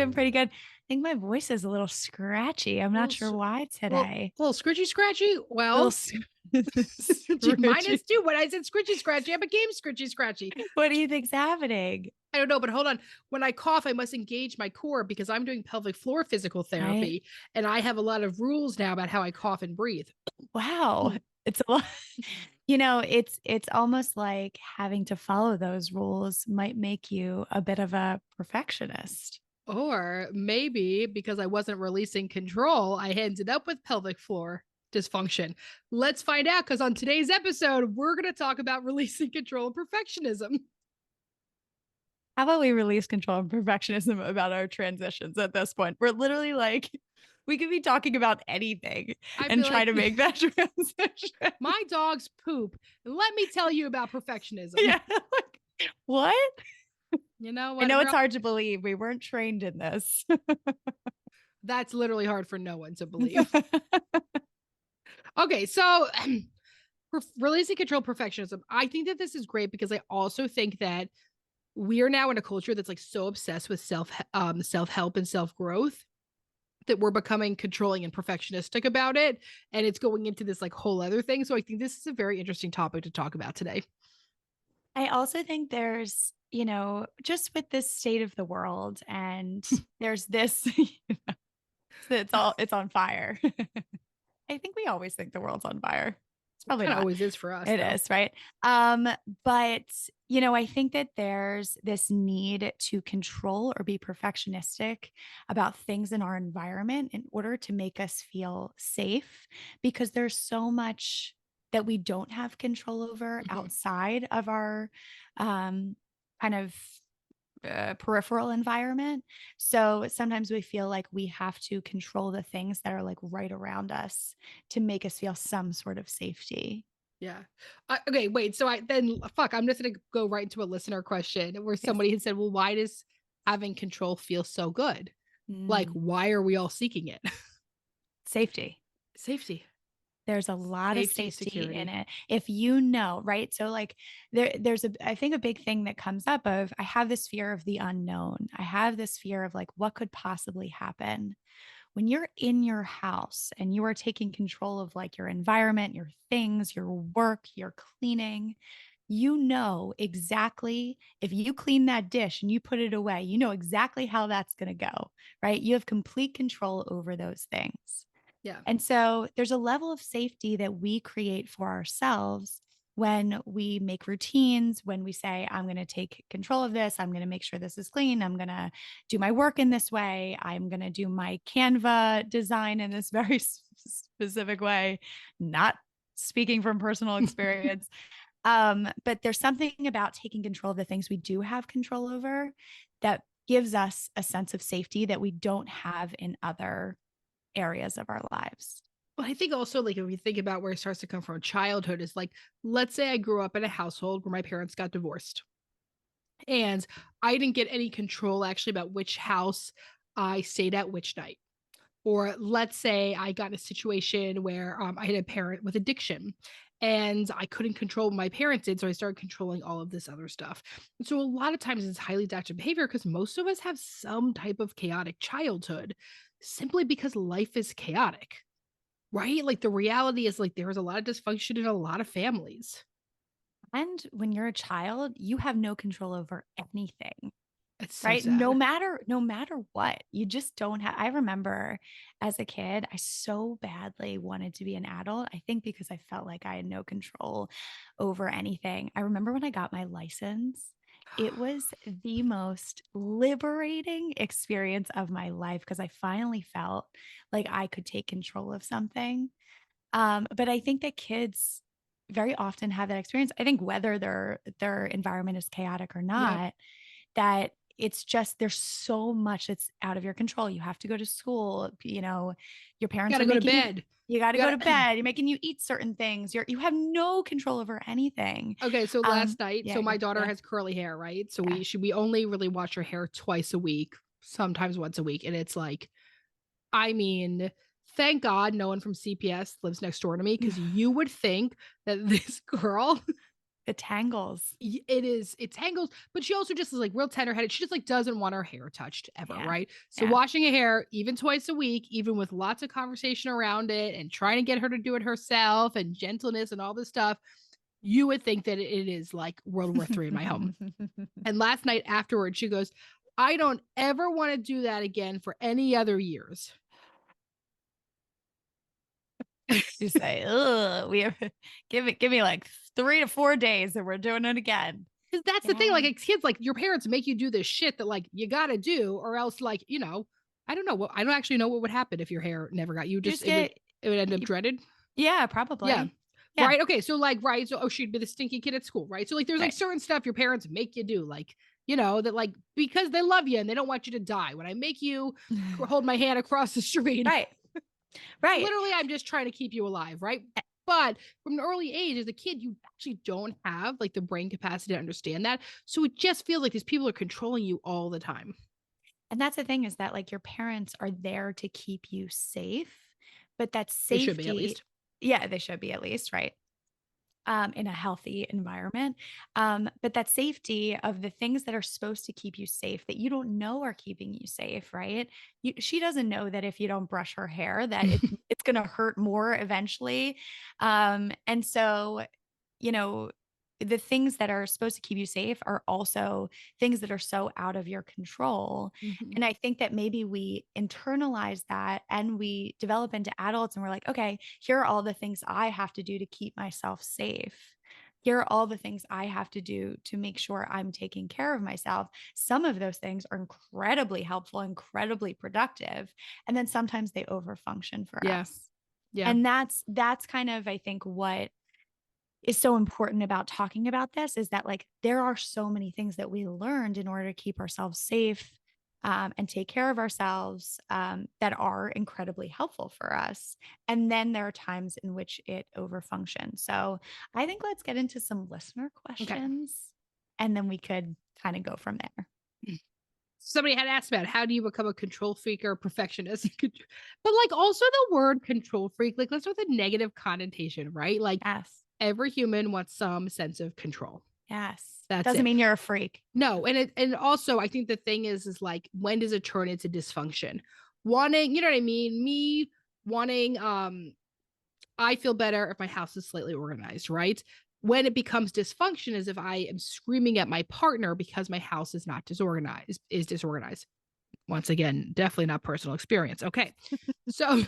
doing pretty good. I think my voice is a little scratchy. I'm not Little, sure why little, today. little scritchy scratchy. A little Well, scratchy. minus two. When I said scritchy scratchy, I became scritchy scratchy. What do you think's happening? I don't know, but hold on. When I cough, I must engage my core because I'm doing pelvic floor physical Right? therapy, and I have a lot of rules now about how I cough and breathe. Wow. It's a lot. It's almost like having to follow those rules might make you a bit of a perfectionist. Or maybe because I wasn't releasing control, I ended up with pelvic floor dysfunction. Let's find out because on today's episode, we're going to talk about releasing control and perfectionism. How about we release control and perfectionism about our transitions at this point? We're literally like, we could be talking about anything I'd be and try like, to make that transition. my dogs poop. And let me tell you about perfectionism. Yeah. Like, what? You know I what? know it's hard to believe. We weren't trained in this. That's literally hard for no one to believe. Okay, so releasing control perfectionism. I think that this is great because I also think that we are now in a culture that's like so obsessed with self help and self growth that we're becoming controlling and perfectionistic about it, and it's going into this like whole other thing. So I think this is a very interesting topic to talk about today. I also think there's, just with this state of the world and there's this, it's on fire. I think we always think the world's on fire. It's probably Kind of not. always is for us It though. is, right? But I think that there's this need to control or be perfectionistic about things in our environment in order to make us feel safe because there's so much that we don't have control over Mhm. outside of our kind of peripheral environment. So sometimes we feel like we have to control the things that are like right around us to make us feel some sort of safety. Yeah. Okay, wait. So I then fuck. I'm just gonna go right into a listener question where Yes. somebody had said, "Well, why does having control feel so good? Like, Mm, why are we all seeking it?" safety. Safety, There's a lot of safety, safety in security. it. If right? So like there's I think a big thing that comes up of I have this fear of the unknown. I have this fear of like what could possibly happen. When you're in your house and you are taking control of like your environment, your things, your work, your cleaning, you know exactly if you clean that dish and you put it away, you know exactly how that's going to go, right? You have complete control over those things. Yeah. And so there's a level of safety that we create for ourselves when we make routines, when we say, I'm going to take control of this, I'm going to make sure this is clean, I'm going to do my work in this way, I'm going to do my Canva design in this very specific way, not speaking from personal experience. But there's something about taking control of the things we do have control over that gives us a sense of safety that we don't have in other areas of our lives. Well, I think also like if you think about where it starts to come from childhood is like, let's say I grew up in a household where my parents got divorced and I didn't get any control actually about which house I stayed at which night. Or let's say I got in a situation where I had a parent with addiction and I couldn't control what my parents did. So I started controlling all of this other stuff. And so a lot of times it's highly adaptive behavior because most of us have some type of chaotic childhood simply because life is chaotic, right? Like the reality is like there's a lot of dysfunction in a lot of families. And when you're a child, you have no control over anything, It's so right? sad. No matter what, you just don't have. I remember as a kid, I so badly wanted to be an adult. I think because I felt like I had no control over anything. I remember when I got my license, it was the most liberating experience of my life because I finally felt like I could take control of something. But I think that kids very often have that experience. I think whether their environment is chaotic or Yep. not, that it's just there's so much that's out of your control. You have to go to school, your You parents gotta are go to making bed. you got to You go to gotta bed. You're making you eat certain things. You have no control over anything. Okay, so last night, Yeah, so my yeah, daughter yeah, has curly hair, right? So yeah. we only really wash her hair twice a week, sometimes once a week, and it's like, I mean, thank God no one from CPS lives next door to me because you would think that this girl The tangles. It tangles, but she also just is like real tender-headed. She just like doesn't want her hair touched ever, Yeah. right? So Yeah. washing her hair even twice a week, even with lots of conversation around it and trying to get her to do it herself and gentleness and all this stuff, you would think that it is like World War III in my home. And last night afterwards, she goes, I don't ever want to do that again for any other years. You say, "Ugh, we have give me like 3 to 4 days and we're doing it again." Because that's the thing. Yeah. Like, as kids, like, your parents make you do this shit that, like, you got to do, or else, like, I don't know. I don't actually know what would happen if your hair never got you. You Just, just get it would end up y dreaded. yeah, Yeah. probably. Yeah, Right. Okay. So, like, right. So, oh, she'd be the stinky kid at school. Right. So, like, there's like right. certain stuff your parents make you do, like, that, like, because they love you and they don't want you to die. When I make you hold my hand across the street, Right, right. literally, I'm just trying to keep you alive, right? But from an early age, as a kid, you actually don't have like the brain capacity to understand that. So it just feels like these people are controlling you all the time. And that's the thing is that, like, your parents are there to keep you safe, but that They should be at safety least. yeah, they should be at least, right? In a healthy environment. But that safety of the things that are supposed to keep you safe that you don't know are keeping you safe, right? She doesn't know that if you don't brush her hair, that it's going to hurt more eventually. And so, you know, the things that are supposed to keep you safe are also things that are so out of your control. Mhm. And I think that maybe we internalize that and we develop into adults and we're like, okay, here are all the things I have to do to keep myself safe. Here are all the things I have to do to make sure I'm taking care of myself. Some of those things are incredibly helpful, incredibly productive, and then sometimes they overfunction for Yeah. us. Yeah. And that's kind of I think what is so important about talking about this is that like there are so many things that we learned in order to keep ourselves safe and take care of ourselves that are incredibly helpful for us. And then there are times in which it overfunctions. So I think let's get into some listener Okay. questions and then we could kind of go from there. Somebody had asked about how do you become a control freak or a perfectionist? But like also the word control freak, like let's start with a negative connotation, right? Like Yes. every human wants some sense of control. Yes. That's Doesn't it. mean you're a freak. No, and also I think the thing is like when does it turn into dysfunction? Wanting, you know what I mean? Me wanting I feel better if my house is slightly organized, right? When it becomes dysfunction is if I am screaming at my partner because my house is not disorganized, is disorganized. Once again, definitely not personal experience. Okay. So,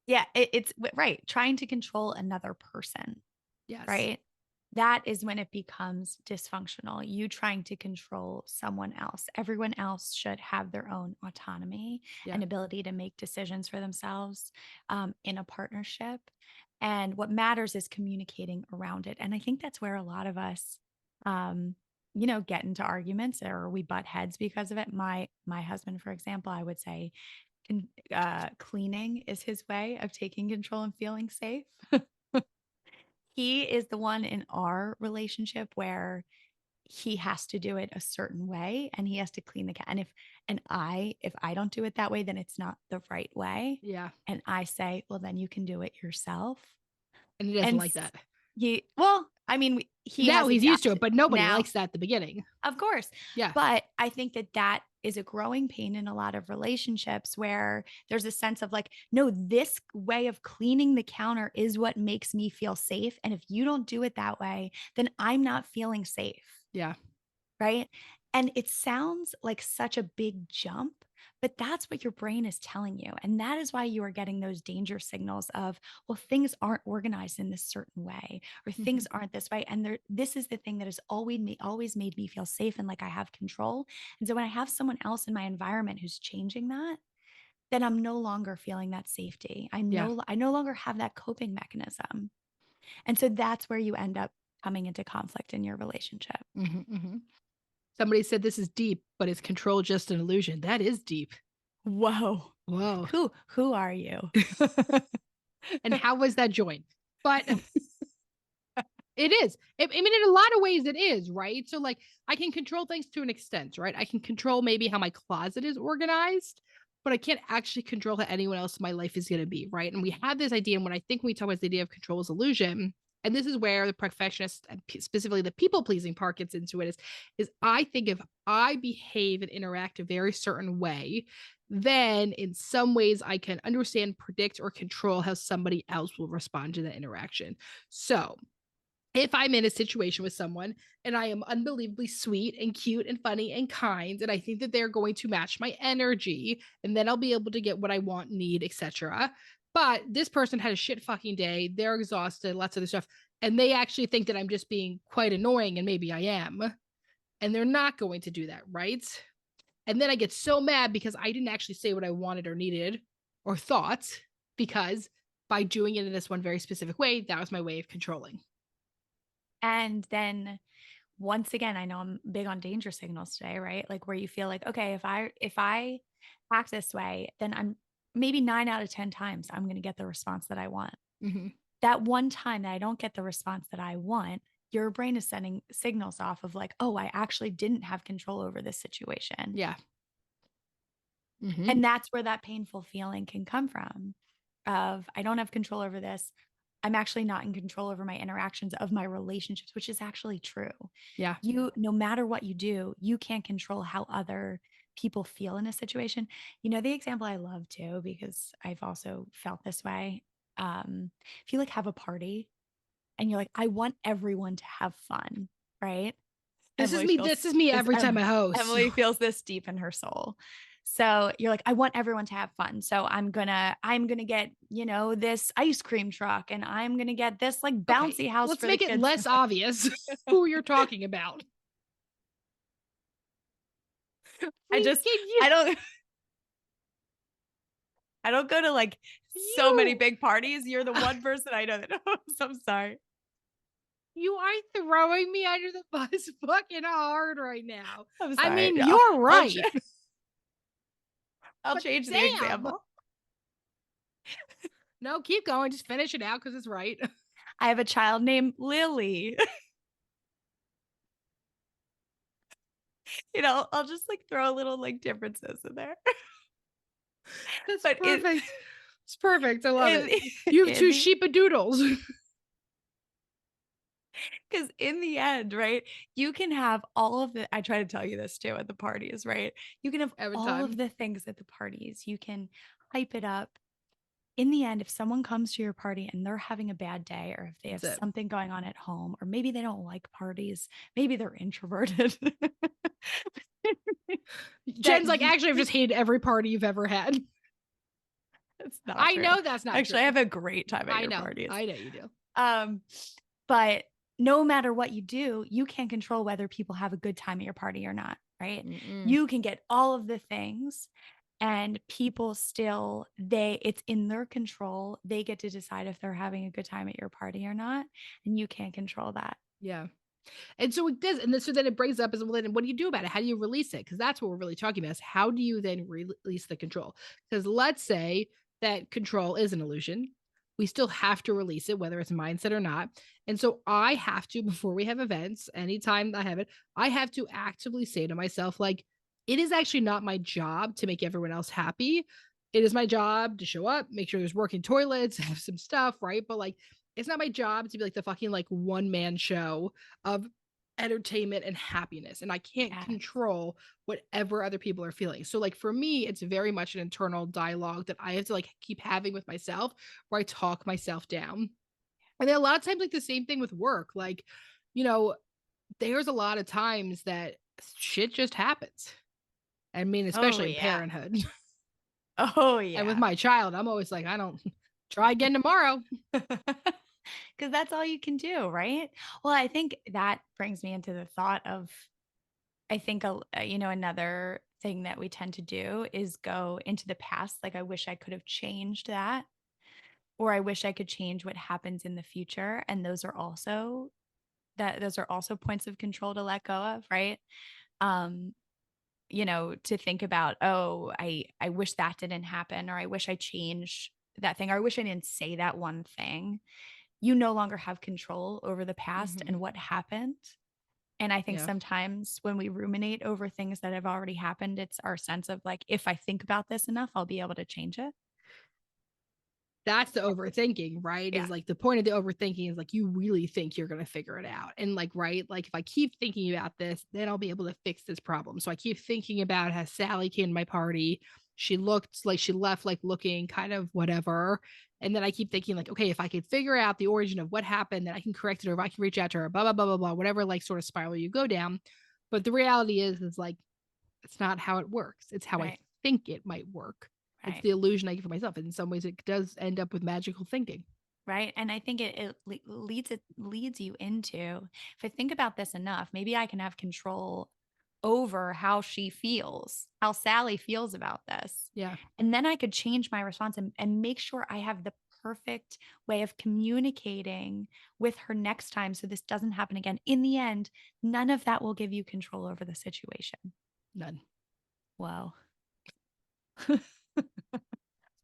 Yeah, right. Trying to control another person. yes. Right? That is when it becomes dysfunctional. You trying to control someone else. Everyone else should have their own autonomy Yeah. and ability to make decisions for themselves in a partnership. And what matters is communicating around it. And I think that's where a lot of us, um, get into arguments or we butt heads because of it. My husband, for example, I would say, cleaning is his way of taking control and feeling safe. He is the one in our relationship where he has to do it a certain way and he has to clean the cat. And if I don't do it that way, then it's not the right way. Yeah. And I say, well, then you can do it yourself. And he doesn't And like that. I mean, he Now has he's used to it, adapted but nobody now. likes that at the beginning. Of course. Yeah. But I think that that is a growing pain in a lot of relationships where there's a sense of like, no, this way of cleaning the counter is what makes me feel safe. And if you don't do it that way, then I'm not feeling safe. Yeah. Right. And it sounds like such a big jump, but that's what your brain is telling you. And that is why you are getting those danger signals of, well, things aren't organized in this certain way, or Mhm. things aren't this way. And this is the thing that has always made me feel safe and like I have control. And so when I have someone else in my environment who's changing that, then I'm no longer feeling that safety. Yeah. I no longer have that coping mechanism. And so that's where you end up coming into conflict in your relationship. Mhm, mhm. Somebody said this is deep, but is control just an illusion? That is deep. Whoa. Whoa. Who are you? And how was that joined? But it is. I mean, in a lot of ways, it is, right? So, like, I can control things to an extent, right? I can control maybe how my closet is organized, but I can't actually control how anyone else in my life is going to be, right? And we have this idea, and when I think when we talk about the idea of control is illusion, and this is where the perfectionist and specifically the people pleasing part gets into it is I think if I behave and interact a very certain way, then in some ways I can understand, predict, or control how somebody else will respond to that interaction. So if I'm in a situation with someone and I am unbelievably sweet and cute and funny and kind, and I think that they're going to match my energy, and then I'll be able to get what I want, need, etc. But this person had a shit fucking day. They're exhausted, lots of other stuff. And they actually think that I'm just being quite annoying, and maybe I am. And they're not going to do that, right? And then I get so mad because I didn't actually say what I wanted or needed or thought, because by doing it in this one very specific way, that was my way of controlling. And then once again, I know I'm big on danger signals today, right? Like where you feel like, okay, if I act this way, then I'm maybe 9 out of 10 times I'm going to get the response that I want. Mm-hmm. That one time that I don't get the response that I want, your brain is sending signals off of like, oh, I actually didn't have control over this situation. Yeah. Mm-hmm. And that's where that painful feeling can come from of I don't have control over this. I'm actually not in control over my interactions of my relationships, which is actually true. Yeah. No matter what you do, you can't control how other people feel in a situation. The example I love too, because I've also felt this way. If you like have a party and you're like, I want everyone to have fun, right? This is Emily me. feels This is me this every time I host. Emily feels this deep in her soul. So you're like, I want everyone to have fun. So I'm gonna get, this ice cream truck and I'm gonna get this like Okay, bouncy house let's for the make it kids. less obvious who you're talking about. I We just can you I don't I don't go to like so many you big parties. You're the one person I know that knows. I'm sorry. you are throwing me under the bus fucking hard right now. I'm I sorry. mean, I'll, you're I'll, right, I'll but change the damn. example. No, keep going. Just finish it out because it's right. I have a child named Lily. I'll just like throw a little like differences in there. That's But perfect. It's perfect. I love in it. You have in two the sheepadoodles because in the end, right, you can have all of the I try to tell you this too at the parties, right? You can have every all of time. the things at the parties. You can hype it up. In the end, if someone comes to your party and they're having a bad day, or if they have That's it. something going on at home, or maybe they don't like parties, maybe they're introverted. that Jen's like, you actually, I've just hated every party you've ever had. That's not I true. know that's not Actually, I true. have a great time at I your know. parties. I know you do. Um, but no matter what you do, you can't control whether people have a good time at your party or not, right? Mm-mm. You can get all of the things and people still it's in their control. They get to decide if they're having a good time at your party or not, and you can't control that. Yeah. And so it does, and then so then it brings up as well. Then what do you do about it? How do you release it? Because that's what we're really talking about. Is how do you then release the control? Because let's say that control is an illusion, we still have to release it, whether it's mindset or not. And so I have to, before we have events, anytime I have it, I have to actively say to myself, like, it is actually not my job to make everyone else happy. It is my job to show up, make sure there's working toilets, have some stuff, right? But like, it's not my job to be like the fucking like one man show of entertainment and happiness. And I can't Yes. control whatever other people are feeling. So like for me, it's very much an internal dialogue that I have to like keep having with myself where I talk myself down. And then a lot of times, like the same thing with work, like, you know, there's a lot of times that shit just happens. I mean, Oh especially in yeah. parenthood. Oh And with yeah. my child, I'm always like, I don't try again tomorrow. Because that's all you can do, right? Well, I think that brings me into the thought of I think another thing that we tend to do is go into the past like I wish I could have changed that, or I wish I could change what happens in the future, and those are also points of control to let go of, right? Um to think about, oh, I wish that didn't happen, or I wish I changed that thing, or I wish I didn't say that one thing. You no longer have control over the past Mm-hmm. and what happened. And I think Yeah. sometimes when we ruminate over things that have already happened, it's our sense of like, if I think about this enough, I'll be able to change it. that's the overthinking, right? Yeah. Is like the point of the overthinking is like you really think you're going to figure it out. And like, right, like if I keep thinking about this, then I'll be able to fix this problem. So I keep thinking about how Sally came to my party. She looked like she left, like looking kind of whatever. And then I keep thinking, like, okay, if I could figure out the origin of what happened, then I can correct it, or if I can reach out to her, blah, blah, blah, blah, blah, whatever, like sort of spiral you go down. But the reality is like, it's not how it works. It's how I Right. think it might work. It's Right. the illusion I give for myself. And in some ways, it does end up with magical thinking. Right. And I think it leads you into, if I think about this enough, maybe I can have control over how she feels, how Sally feels about this. Yeah. And then I could change my response and make sure I have the perfect way of communicating with her next time so this doesn't happen again. In the end, none of that will give you control over the situation. None. Whoa.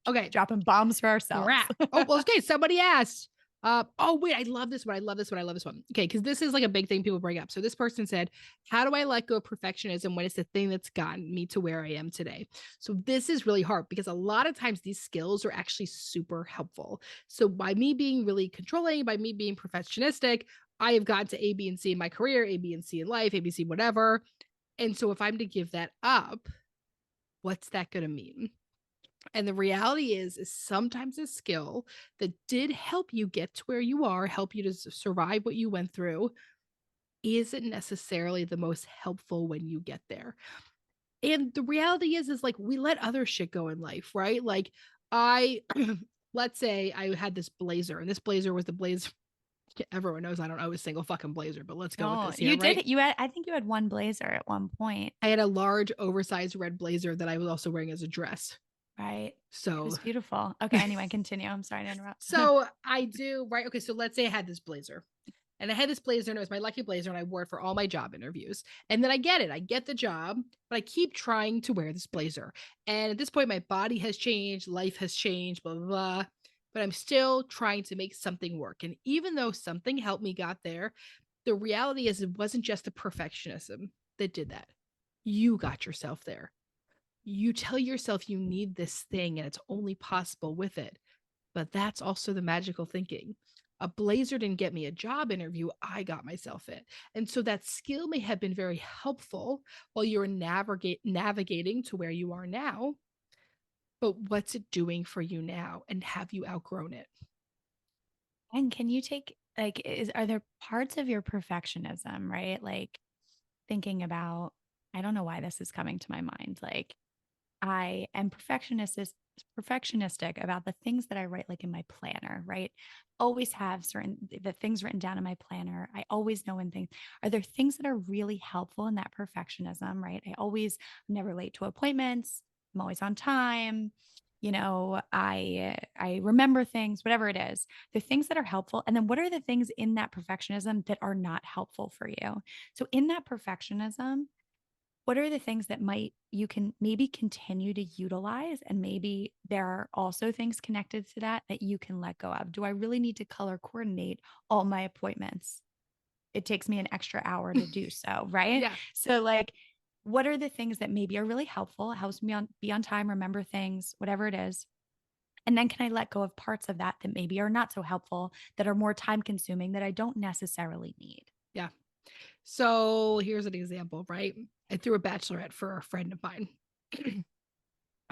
Okay. Dropping bombs for ourselves. Rat. Oh, well, okay. Somebody asked. Oh, wait, I love this one. I love this one. I love this one. Okay, because this is like a big thing people bring up. So this person said, how do I let go of perfectionism when it's the thing that's gotten me to where I am today? So this is really hard because a lot of times these skills are actually super helpful. So by me being really controlling, by me being perfectionistic, I have gotten to A, B, and C in my career, A, B, and C in life, A, B, C, whatever. And so if I'm to give that up, what's that going to mean? And the reality is sometimes a skill that did help you get to where you are, help you to survive what you went through, isn't necessarily the most helpful when you get there. And the reality is like we let other shit go in life, right? Like I let's say I had this blazer, and this blazer was the blazer everyone knows I don't own a single fucking blazer, but let's go with No, this here, you right? did. You had, I think you had one blazer at one point, I had a large oversized red blazer that I was also wearing as a dress. right? It So was beautiful. Okay, anyway, continue. I'm sorry to interrupt. so I do, right? Okay, so let's say I had this blazer. And I had this blazer, and it was my lucky blazer, and I wore it for all my job interviews. And then I get it. I get the job, but I keep trying to wear this blazer. And at this point, my body has changed, life has changed, blah, blah, blah. But I'm still trying to make something work. And even though something helped me got there, the reality is it wasn't just the perfectionism that did that. You got yourself there. You tell yourself you need this thing and it's only possible with it. But that's also the magical thinking. A blazer didn't get me a job interview. I got myself it. And so that skill may have been very helpful while you're navigating to where you are now. But what's it doing for you now? And have you outgrown it? And can you take, like, are there parts of your perfectionism, right? Like thinking about, I don't know why this is coming to my mind. Like I am perfectionistic about the things that I write, like in my planner, right? Always have certain the things written down in my planner. I always know when things are there things that are really helpful in that perfectionism, right? I'm never late to appointments. I'm always on time. I remember things, whatever it is. The things that are helpful. And then what are the things in that perfectionism that are not helpful for you? So in that perfectionism, what are the things that might you can maybe continue to utilize, and maybe there are also things connected to that that you can let go of? Do I really need to color coordinate all my appointments? It takes me an extra hour to do so, right? Yeah. So like what are the things that maybe are really helpful? It helps me be on time, remember things, whatever it is. And then can I let go of parts of that that maybe are not so helpful, that are more time consuming, that I don't necessarily need? Yeah. So here's an example, right? I threw a bachelorette for a friend of mine.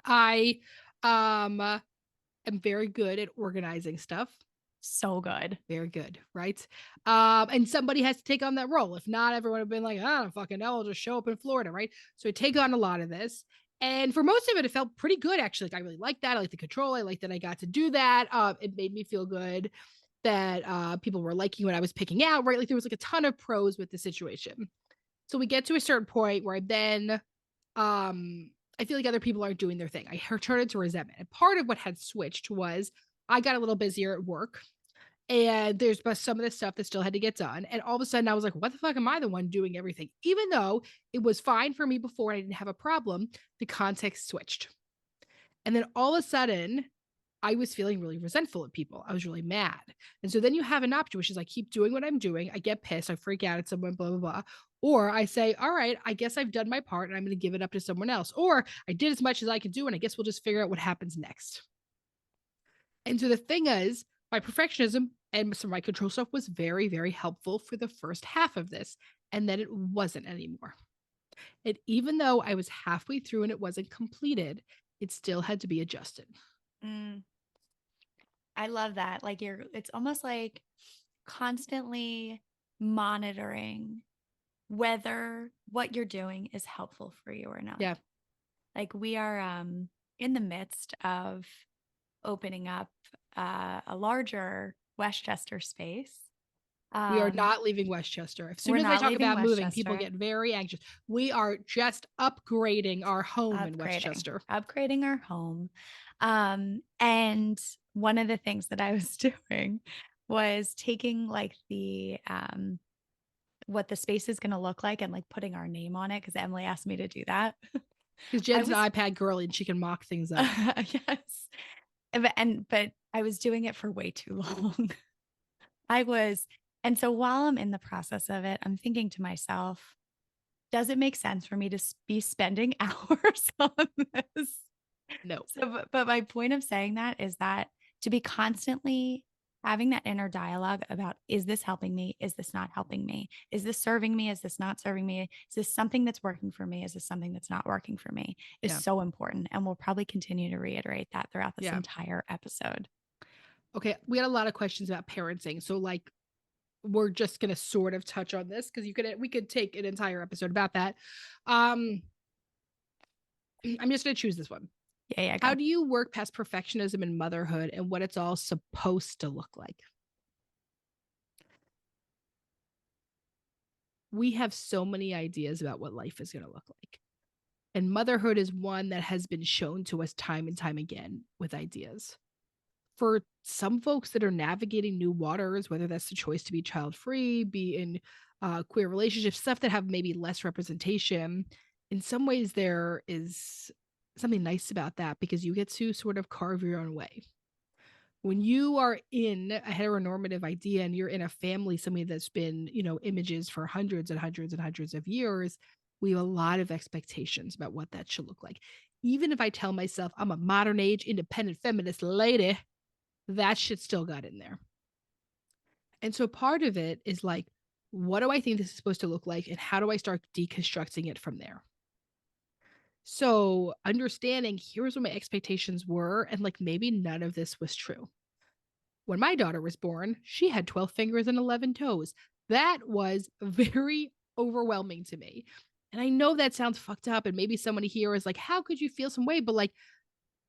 I am very good at organizing stuff. So good. Very good, right? And somebody has to take on that role. If not, everyone would have been like, I don't fucking know, I'll just show up in Florida, right? So I take on a lot of this. And for most of it, it felt pretty good, actually. Like, I really liked that. I like the control. I like that I got to do that. It made me feel good that people were liking what I was picking out, right? Like there was like a ton of pros with the situation. So we get to a certain point where then I feel like other people aren't doing their thing. I turned into resentment. And part of what had switched was I got a little busier at work, and there's but some of the stuff that still had to get done. And all of a sudden I was like, what the fuck am I the one doing everything? Even though it was fine for me before and I didn't have a problem, the context switched. And then all of a sudden, I was feeling really resentful at people. I was really mad. And so then you have an option, which is I keep doing what I'm doing. I get pissed. I freak out at someone, blah, blah, blah. Or I say, all right, I guess I've done my part and I'm going to give it up to someone else. Or I did as much as I could do. And I guess we'll just figure out what happens next. And so the thing is, my perfectionism and some of my control stuff was very, very helpful for the first half of this. And then it wasn't anymore. And even though I was halfway through and it wasn't completed, it still had to be adjusted. Mm, I love that. Like it's almost like constantly monitoring whether what you're doing is helpful for you or not. Yeah. Like we are in the midst of opening up a larger Westchester space. We are Um, not leaving Westchester. As soon we're as I not talk leaving about moving, people Westchester, get very anxious. We are just upgrading our home in upgrading, Westchester. upgrading our home. And one of the things that I was doing was taking like the what the space is going to look like and like putting our name on it because Emily asked me to do that. Because I Jen's an was iPad girly and she can mock things up. yes. But I was doing it for way too long. I was and so while I'm in the process of it, I'm thinking to myself, does it make sense for me to be spending hours on this? No. So, but my point of saying that is that to be constantly having that inner dialogue about, is this helping me? Is this not helping me? Is this serving me? Is this not serving me? Is this something that's working for me? Is this something that's not working for me? Is Yeah. so important. And we'll probably continue to reiterate that throughout this Yeah. entire episode. Okay. We had a lot of questions about parenting. So, like, we're just gonna sort of touch on this because we could take an entire episode about that. Um, I'm just gonna choose this one. Yeah, yeah, How go. do you work past perfectionism in motherhood and what it's all supposed to look like? We have so many ideas about what life is gonna look like. And motherhood is one that has been shown to us time and time again with ideas. For some folks that are navigating new waters, whether that's the choice to be child free, be in queer relationships, stuff that have maybe less representation, in some ways there is something nice about that because you get to sort of carve your own way. When you are in a heteronormative idea and you're in a family, somebody that's been, images for hundreds and hundreds and hundreds of years, we have a lot of expectations about what that should look like. Even if I tell myself I'm a modern age independent feminist lady, that shit still got in there. And so part of it is like, what do I think this is supposed to look like? And how do I start deconstructing it from there? So understanding here's what my expectations were, and like maybe none of this was true. When my daughter was born, she had 12 fingers and 11 toes. That was very overwhelming to me. And I know that sounds fucked up. And maybe somebody here is like, how could you feel some way? But like,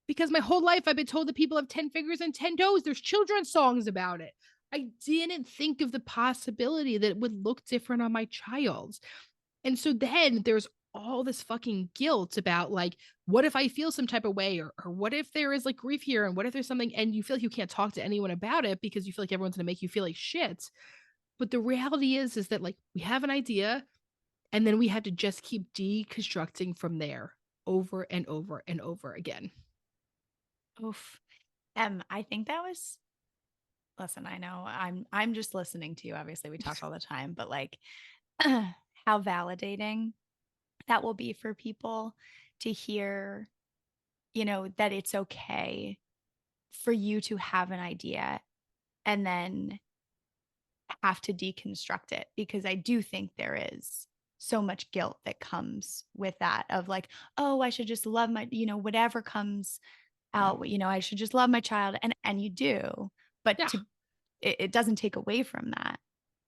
because my whole life I've been told that people have 10 fingers and 10 toes. There's children's songs about it. I didn't think of the possibility that it would look different on my child's. And so then there's all this fucking guilt about like, what if I feel some type of way? Or what if there is like grief here? And what if there's something and you feel like you can't talk to anyone about it because you feel like everyone's gonna make you feel like shit. But the reality is that like we have an idea and then we have to just keep deconstructing from there over and over and over again. Oof. I think that was listen, I know I'm just listening to you. Obviously, we talk all the time, but like how validating that will be for people to hear, that it's okay for you to have an idea and then have to deconstruct it because I do think there is so much guilt that comes with that of like, oh, I should just love my, whatever comes out, I should just love my child and you do, but Yeah. it doesn't take away from that.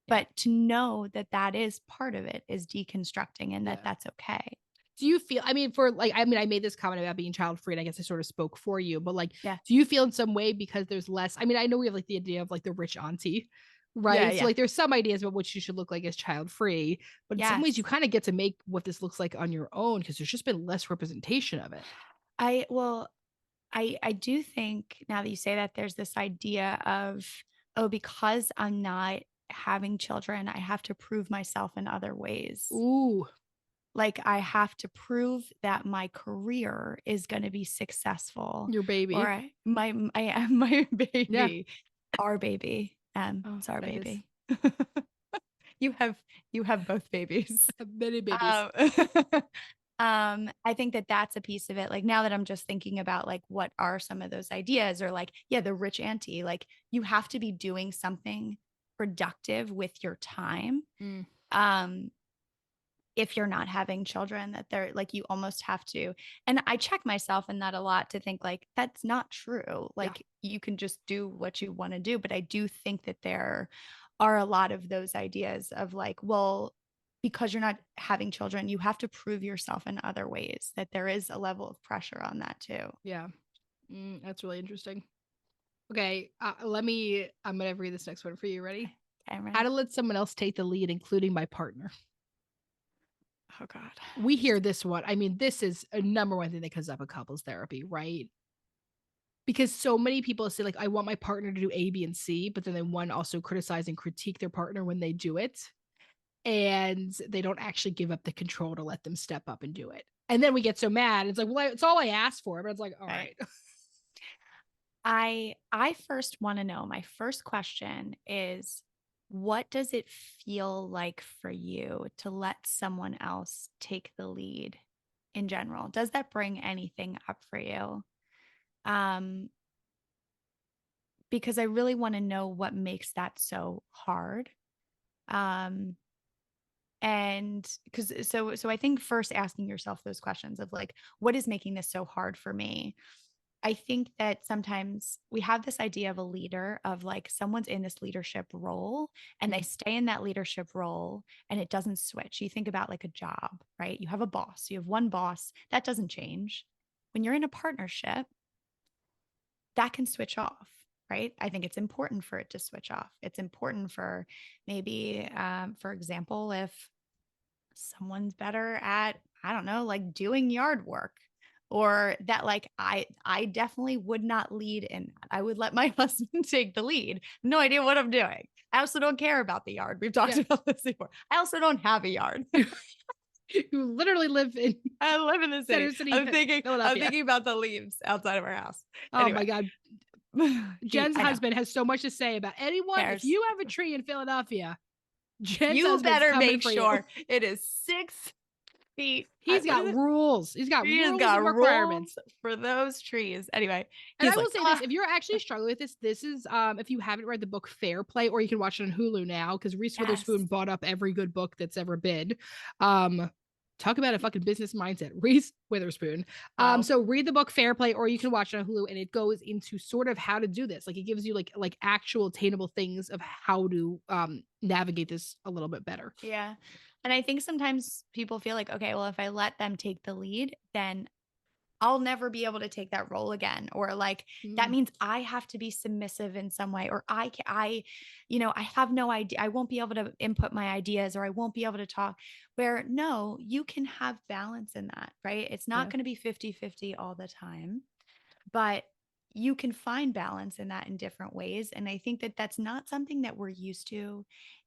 Yeah. But to know that that is part of it is deconstructing and that Yeah. that's okay. Do you feel, I mean, for like, I mean, I made this comment about being child free, and I guess I sort of spoke for you, but like, Yeah. do you feel in some way because there's less? I mean, I know we have like the idea of like the rich auntie, Yeah. right? So Yeah. like, there's some ideas about what you should look like as child free, but in some ways, you Yes. kind of get to make what this looks like on your own because there's just been less representation of it. Well, I do think now that you say that there's this idea of, oh, because I'm not having children, I have to prove myself in other ways. Ooh, Like I have to prove that my career is going to be successful your or baby. I am my Yeah. baby, our baby. Oh, It's our that is baby. You have you have both babies. many babies. Um, I think that that's a piece of it. Like now that I'm just thinking about like what are some of those ideas or like, yeah, the rich auntie, like you have to be doing something productive with your time. Mm, Um, if you're not having children, that they're like you almost have to. And I check myself in that a lot to think like that's not true. yeah. Like you can just do what you want to do. But I do think that there are a lot of those ideas of like, well, because you're not having children, you have to prove yourself in other ways, that there is a level of pressure on that too. Yeah. That's really interesting. Okay, I'm gonna read this next one for you. Ready? Okay, I'm How ready. to let someone else take the lead, including my partner. Oh God. We hear this one. I mean, this is a number one thing that comes up in couples therapy, right? Because so many people say, like, I want my partner to do A, B, and C, but then they one also criticize and critique their partner when they do it. And they don't actually give up the control to let them step up and do it. And then we get so mad. It's like, well, it's all I asked for. But it's like, all Right. right. I first want to know, my first question is what does it feel like for you to let someone else take the lead in general? Does that bring anything up for you? Um, because I really want to know what makes that so hard. Um, and because so I think first asking yourself those questions of like, what is making this so hard for me? I think that sometimes we have this idea of a leader, of like someone's in this leadership role and they Mm, stay in that leadership role and it doesn't switch. You think about like a job, right? You have a boss, you have one boss, that doesn't change. When you're in a partnership, that can switch off, right? I think it's important for it to switch off. It's important for maybe, for example, if someone's better at, I don't know, like doing yard work, or that like I definitely would not lead in that. I would let my husband take the lead. No idea what I'm doing. I also don't care about the yard. We've talked yeah. about this before. I also don't have a yard. You literally live in I live in the city. Center City, I'm Philadelphia. thinking about the leaves outside of our house. Oh my Anyway, God. he Jen's I know. husband has so much to say about anyone. If Cares. you have a tree in Philadelphia, Jen's You husband's better coming make for you. sure it is 6 feet. He's What is got it? rules. He's got He has rules got and requirements. rules for those trees. Anyway, And he's I like, will say this, ah, if you're actually struggling with this, this is if you haven't read the book Fair Play, or you can watch it on Hulu now, because Reese yes. Witherspoon bought up every good book that's ever been. Um, talk about a fucking business mindset. Reese Witherspoon. Wow. So read the book Fair Play, or you can watch it on Hulu, and it goes into sort of how to do this. Like it gives you like actual attainable things of how to navigate this a little bit better. Yeah. And I think sometimes people feel like, okay, well, if I let them take the lead, then I'll never be able to take that role again. Or like that Mm, means I have to be submissive in some way, or I have no idea. I won't be able to input my ideas, or I won't be able to talk. Where no, you can have balance in that, right? It's not yeah. going to be 50-50 all the time, but you can find balance in that in different ways. And I think that that's not something that we're used to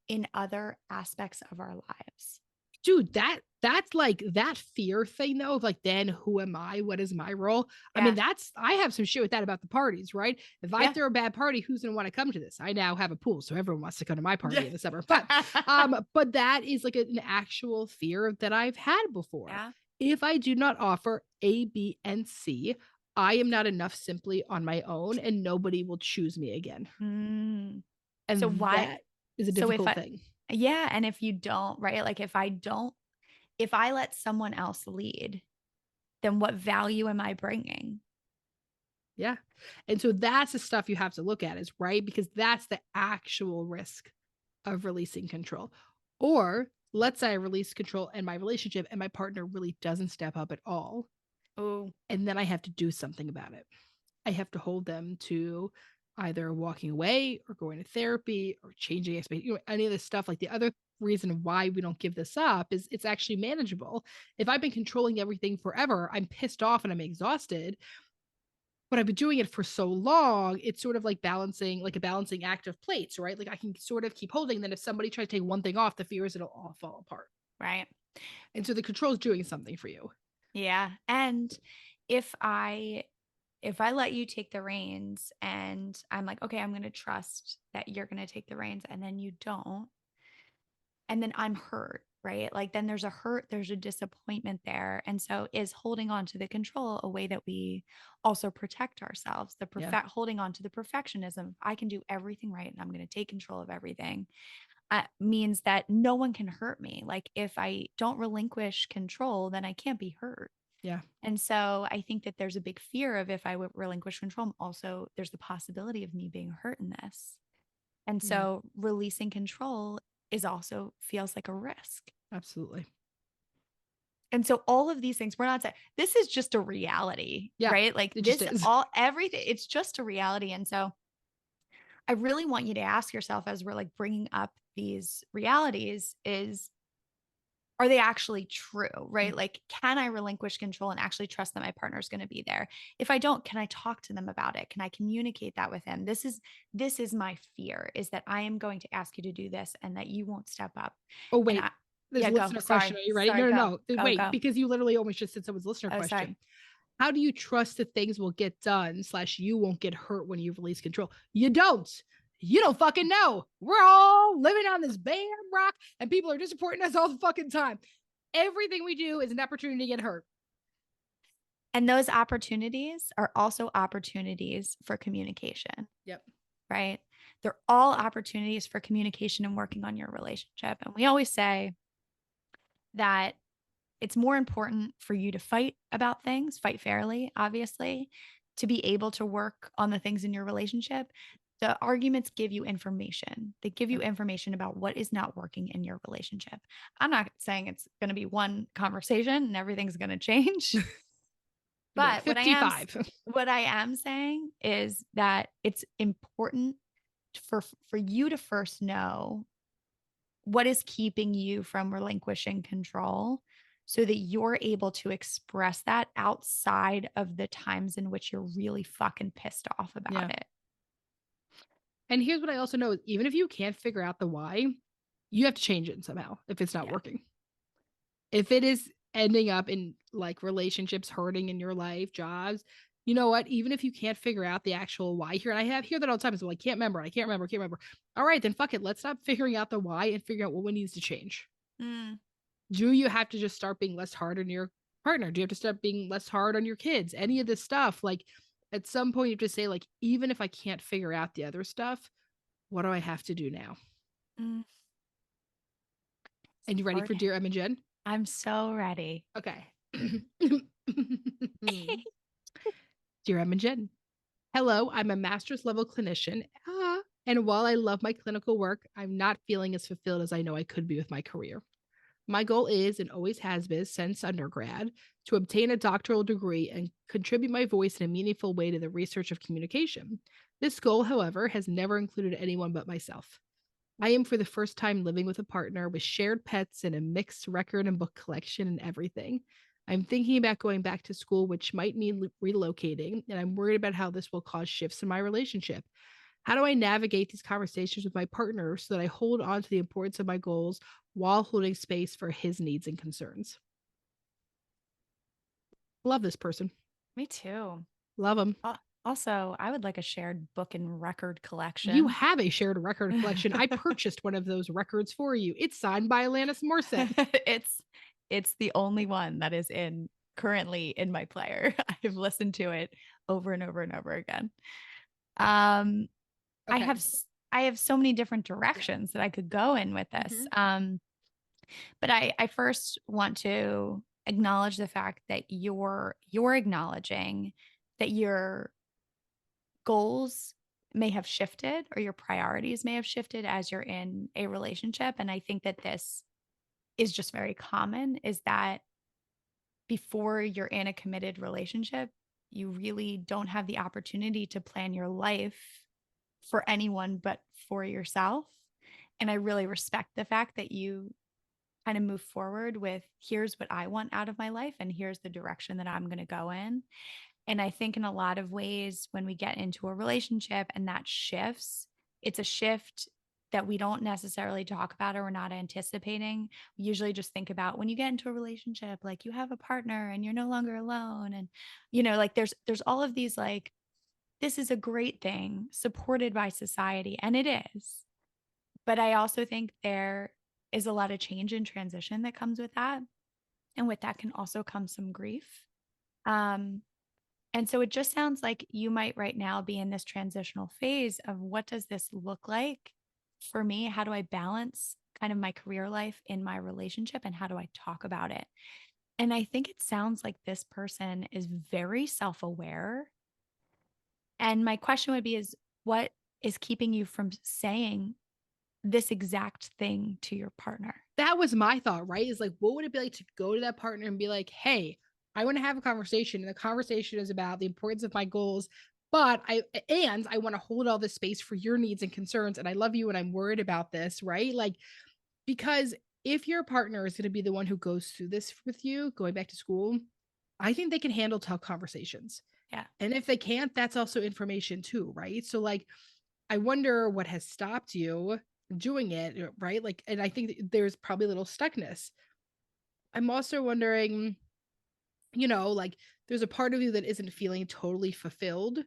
in other aspects of our lives. Dude, that's like that fear thing though of like, then who am I? What is my role? I mean, Yeah. that's I have some shit with that about the parties, right? If I Yeah. throw a bad party, who's gonna want to come to this? I now have a pool, so everyone wants to come to my party Yeah. in the summer. But that is like an actual fear that I've had before. Yeah. If I do not offer A, B, and C, I am not enough simply on my own, and nobody will choose me again. Mm. So And why? that is a So if difficult I, thing. yeah. And if you don't, right? Like if I let someone else lead, then what value am I bringing? Yeah. And so that's the stuff you have to look at is right because that's the actual risk of releasing control. Or let's say I release control in my relationship and my partner really doesn't step up at all. Oh, And then I have to do something about it. I have to hold them to either walking away or going to therapy or changing expectations, any of this stuff. Like the other reason why we don't give this up is it's actually manageable. If I've been controlling everything forever, I'm pissed off and I'm exhausted, but I've been doing it for so long, it's sort of like balancing, like a balancing act of plates, right? Like I can sort of keep holding. Then if somebody tries to take one thing off, the fear is it'll all fall apart. right. And so the control is doing something for you. Yeah. And if I if I let you take the reins and I'm like, okay, I'm going to trust that you're going to take the reins and then you don't, and then I'm hurt. right? Like then there's a hurt, there's a disappointment there. And so is holding on to the control a way that we also protect ourselves? The Yeah. holding on to the perfectionism. I can do everything right and I'm going to take control of everything. Means that no one can hurt me. Like if I don't relinquish control, then I can't be hurt. Yeah. And so I think that there's a big fear of if I would relinquish control, also there's the possibility of me being hurt in this. And Yeah. so releasing control is also feels like a risk. Absolutely. And so all of these things, we're not saying this is just a reality, Yeah. right? Like It just this, is. all, everything, it's just a reality. And so I really want you to ask yourself as we're like bringing up these realities is, are they actually true, Mm. right? Like, can I relinquish control and actually trust that my partner is going to be there? If I don't, can I talk to them about it? Can I communicate that with him? This is my fear, is that I am going to ask you to do this and that you won't step up. Oh, And wait. I, There's yeah, a go. listener question. Are Sorry. you ready? Sorry. No, Go, no, no. go, Wait, go. because you literally almost just said someone's listener Oh, question. sorry. How do you trust that things will get done / you won't get hurt when you release control? You don't. You don't fucking know. We're all living on this bam rock and people are disappointing us all the fucking time. Everything we do is an opportunity to get hurt. And those opportunities are also opportunities for communication, Yep. right? They're all opportunities for communication and working on your relationship. And we always say that it's more important for you to fight about things, fight fairly, obviously, to be able to work on the things in your relationship. The arguments give you information. They give you Yep. information about what is not working in your relationship. I'm not saying it's going to be one conversation and everything's going to change, Be like but 55. what I am saying is that it's important for you to first know what is keeping you from relinquishing control so that you're able to express that outside of the times in which you're really fucking pissed off about Yeah. it. And here's what I also know, even if you can't figure out the why, you have to change it somehow if it's not Yeah. working. If it is ending up in like relationships hurting in your life, jobs, you know what? Even if you can't figure out the actual why here, and I have hear that all the time. So I can't remember, I can't remember, I can't remember. All right, then fuck it. Let's stop figuring out the why and figure out what needs to change. Mm, Do you have to just start being less hard on your partner? Do you have to start being less hard on your kids? Any of this stuff, like at some point you have to say, like, even if I can't figure out the other stuff, what do I have to do now? mm, And you ready for important. Dear Em and Jen? I'm so ready. Okay. Dear Em and Jen, hello, I'm a master's level clinician. And while I love my clinical work, I'm not feeling as fulfilled as I know I could be with my career. My goal is and always has been since undergrad to obtain a doctoral degree and contribute my voice in a meaningful way to the research of communication. This goal, however, has never included anyone but myself. I am for the first time living with a partner with shared pets and a mixed record and book collection and everything. I'm thinking about going back to school, which might mean relocating, and I'm worried about how this will cause shifts in my relationship. How do I navigate these conversations with my partner so that I hold on to the importance of my goals while holding space for his needs and concerns? Love this person. Me too. Love him. Also, I would like a shared book and record You collection. have a shared record collection. I purchased one of those records for you. It's signed by Alanis Morissette. it's it's the only one that is in currently in my player. I've listened to it over and over and over again. Um, I Okay. have I have so many different Yeah. directions that I could go in with this. Mm-hmm. But I first want to acknowledge the fact that you're acknowledging that your goals may have shifted or your priorities may have shifted as you're in a relationship. And I think that this is just very common, is that before you're in a committed relationship, you really don't have the opportunity to plan your life for anyone but for yourself. And I really respect the fact that you kind of move forward with, here's what I want out of my life and here's the direction that I'm going to go in. And I think in a lot of ways, when we get into a relationship and that shifts, it's a shift that we don't necessarily talk about or we're not anticipating. We usually just think about when you get into a relationship, like you have a partner and you're no longer alone. And, like there's all of these, like, this is a great thing supported by society. And it is. But I also think there is a lot of change and transition that comes with that. And with that can also come some grief. Um, and so it just sounds like you might right now be in this transitional phase of what does this look like for me? How do I balance kind of my career life in my relationship and how do I talk about it? And I think it sounds like this person is very self aware. And my question would be is what is keeping you from saying this exact thing to your partner? That was my thought, right? Is like, what would it be like to go to that partner and be like, hey, I want to have a conversation. And the conversation is about the importance of my goals, but I want to hold all this space for your needs and concerns. And I love you and I'm worried about this, right? Like, because if your partner is going to be the one who goes through this with you, going back to school, I think they can handle tough conversations. Yeah. And if they can't, that's also information too, right? So, like, I wonder what has stopped you doing it, right? Like, and I think there's probably a little stuckness. I'm also wondering, like there's a part of you that isn't feeling totally fulfilled.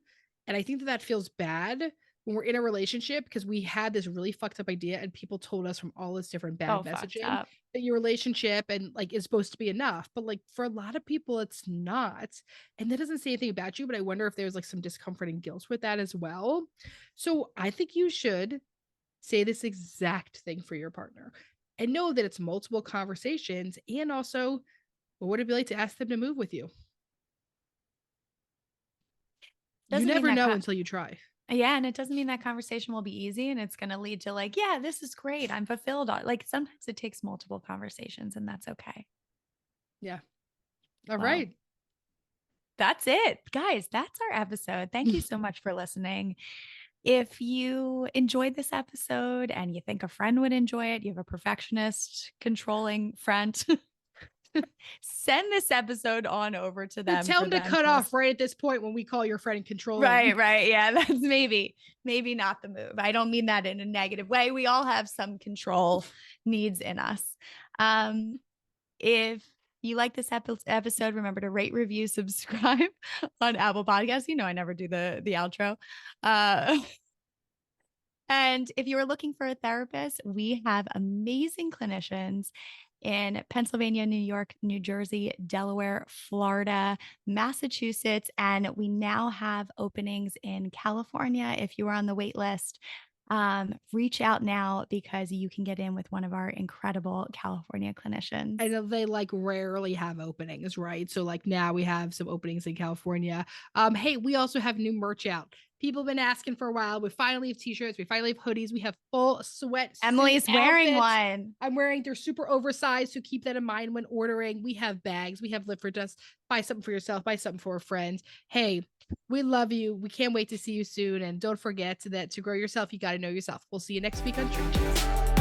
And I think that feels bad when we're in a relationship because we had this really fucked up idea and people told us from all this different bad Oh, fucked messaging up. that your relationship and like is supposed to be enough. But like for a lot of people, it's not. And that doesn't say anything about you, but I wonder if there's like some discomfort and guilt with that as well. So I think you should say this exact thing for your partner and know that it's multiple conversations. And also, what would it be like to ask them to move with you? You Doesn't mean never that know until you try. yeah, and it doesn't mean that conversation will be easy and it's going to lead to like, yeah, this is great. I'm fulfilled. Like sometimes it takes multiple conversations and that's okay. Yeah. All Well, right. that's it. Guys, that's our episode. Thank you so much for listening. If you enjoyed this episode and you think a friend would enjoy it, you have a perfectionist, controlling friend, send this episode on over to them Tell for them to them cut to off listen. right at this point when we call your friend Right, controlling. right. Yeah, that's maybe not the move. I don't mean that in a negative way. We all have some control needs in us. If you like this episode, remember to rate, review, subscribe on Apple Podcasts. You know, I never do the outro. Uh, and if you are looking for a therapist, we have amazing clinicians in Pennsylvania, New York, New Jersey, Delaware, Florida, Massachusetts, and we now have openings in California. If you are on the wait list, reach out now because you can get in with one of our incredible California clinicians. I know they like rarely have openings, right? So like now we have some openings in California. Hey, we also have new merch out. People have been asking for a while. We finally have t-shirts, we finally have hoodies, we have full sweatsuit Emily's wearing outfits. one. I'm wearing, they're super oversized, so keep that in mind when ordering. We have bags, we have lip for dust. Buy something for yourself, buy something for a friend. Hey, we love you. We can't wait to see you soon. And don't forget that to grow yourself, you got to know yourself. We'll see you next week on ShrinkChicks.